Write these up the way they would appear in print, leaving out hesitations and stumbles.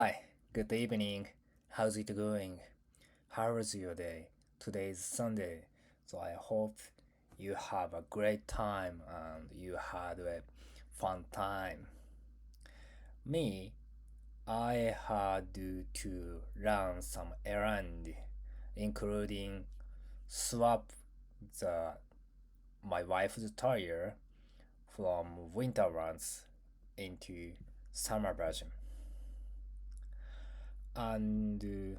Hi, good evening. How's it going? How was your day? Today is Sunday, so I hope you have a great time and you had a fun time. Me, I had to run some errand, including swap the my wife's tire from winter ones into summer version. And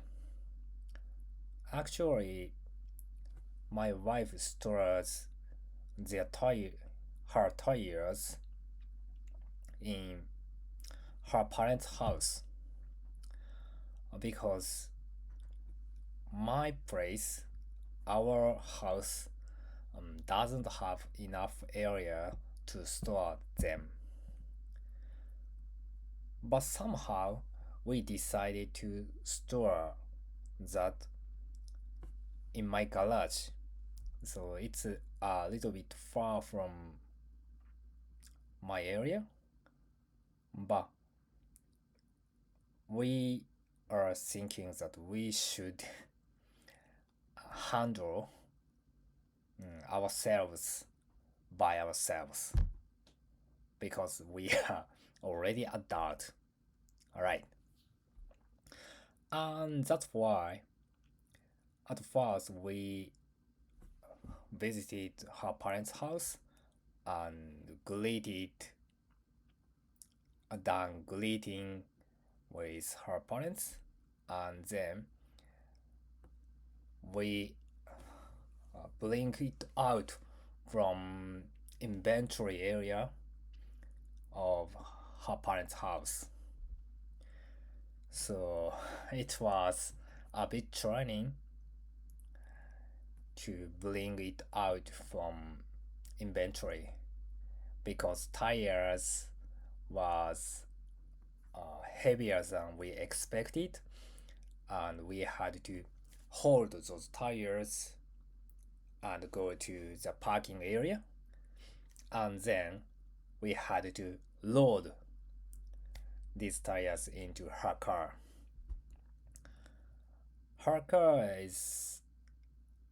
actually, my wife stores their her tires in her parents' house because my place, our house, doesn't have enough area to store them. But somehow we decided to store that in my garage. So it's a little bit far from my area, but we are thinking that we should handle ourselves by ourselves because we are already adult. All right, and that's why at first we visited her parents' house and done greeting with her parents, and then we bring it out from inventory area of her parents' house. So it was a bit training to bring it out from inventory because tires was heavier than we expected, and we had to hold those tires and go to the parking area, and then we had to load these tires into her car. Her car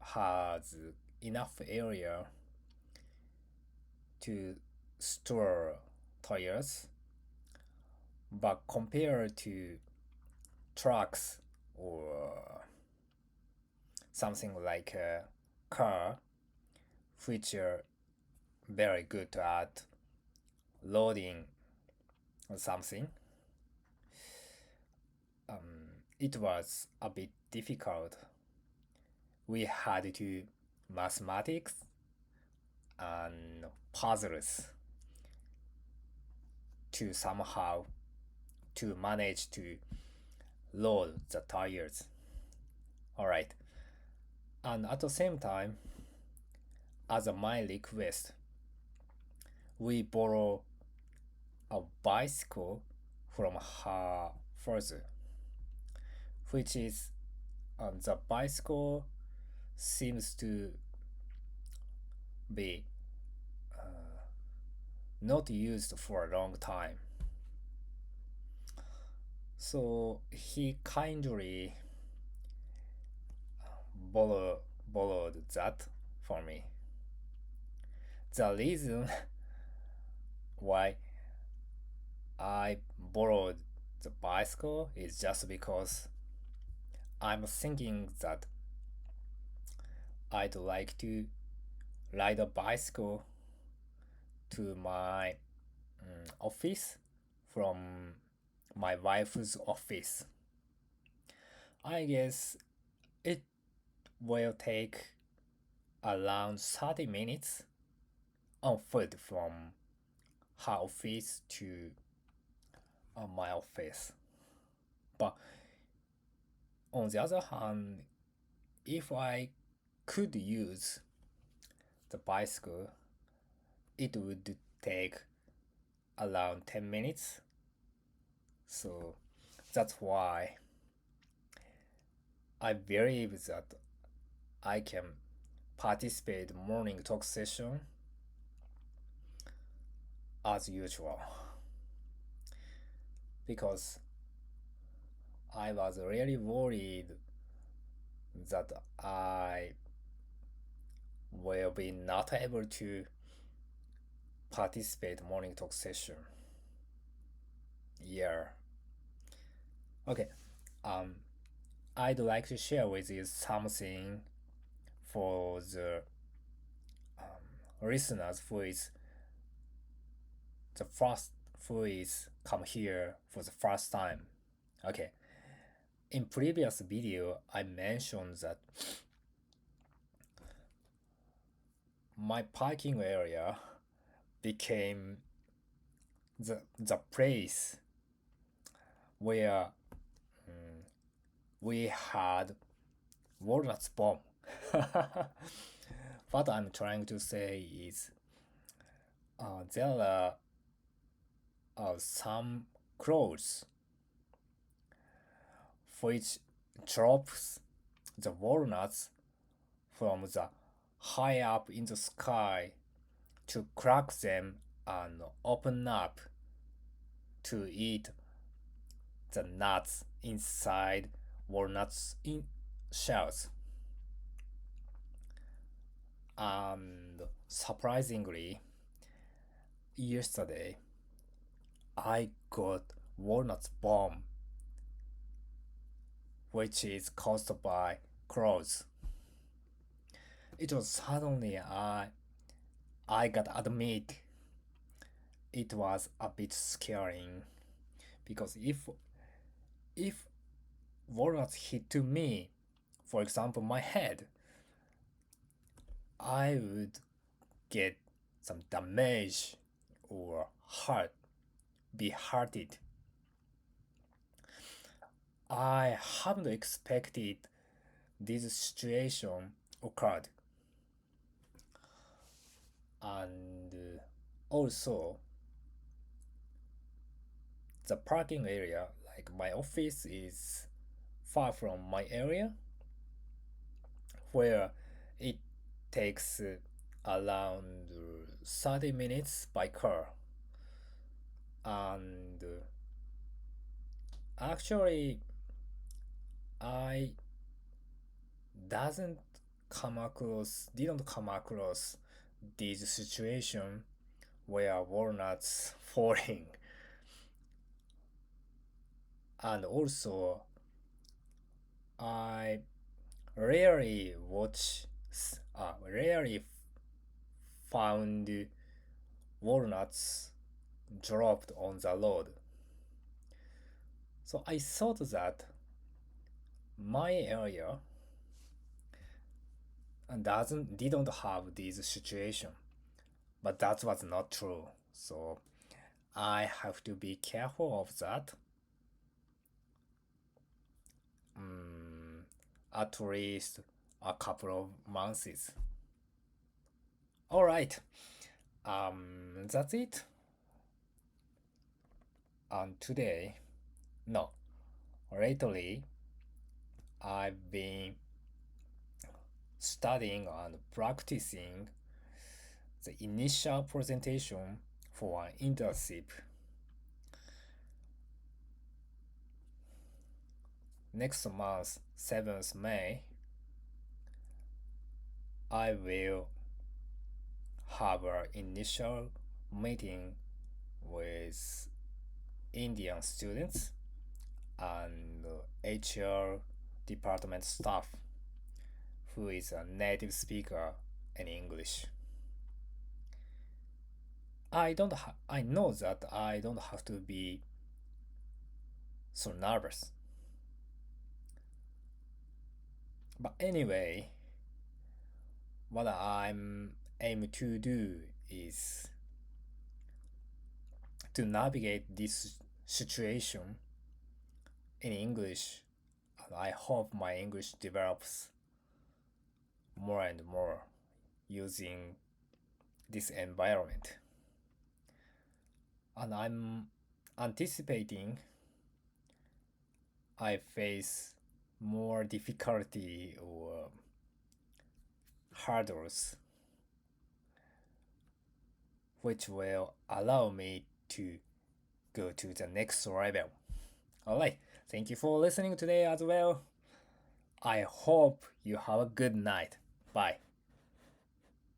has enough area to store tires, but compared to trucks or something like a car, which are very good at loading something, it was a bit difficult. We had to mathematics and puzzles to somehow to manage to load the tires. All right, and at the same time, as a my request, we borrow a bicycle from her father, which is the bicycle seems to be not used for a long time. So he kindly borrowed that for me. The reason why I borrowed the bicycle is just because I'm thinking that I'd like to ride a bicycle to my office from my wife's office. I guess it will take around 30 minutes on foot from her office to my office. But on the other hand, if I could use the bicycle, it would take around 10 minutes. So that's why I believe that I can participate morning talk session as usual because I was really worried that I will be not able to participate morning talk session. Yeah. Okay. Um, I'd like to share with you something for the listeners the first who is come here for the first time. Okay. In previous video, I mentioned that my parking area became the place where we had walnuts bomb. What I'm trying to say is there are some clouds which drops the walnuts from the high up in the sky to crack them and open up to eat the nuts inside walnuts in shells. And surprisingly, yesterday I got walnuts bomb, which is caused by crows. It was suddenly I got admit it was a bit scaring because if walnuts hit to me, for example my head, I would get some damage or be hurted. I haven't expected this situation occurred. And also, the parking area, like my office, is far from my area, where it takes around 30 minutes by car. And actually, I doesn't didn't come across this situation where walnuts falling. And also, I rarely found walnuts dropped on the road. So I thought that my area didn't have this situation, but that was not true. So I have to be careful of that. Mm, at least a couple of months. All right. That's it. And today, no, lately, I've been studying and practicing the initial presentation for an internship. Next month, 7th May, I will have an initial meeting with Indian students and HR department staff who is a native speaker in English. I know that I don't have to be so nervous. But anyway, what I'm aiming to do is to navigate this situation in English, and I hope my English develops more and more using this environment. And I'm anticipating I face more difficulty or hurdles which will allow me to go to the next level. Alright, Thank you for listening today as well. I hope you have a good night. Bye.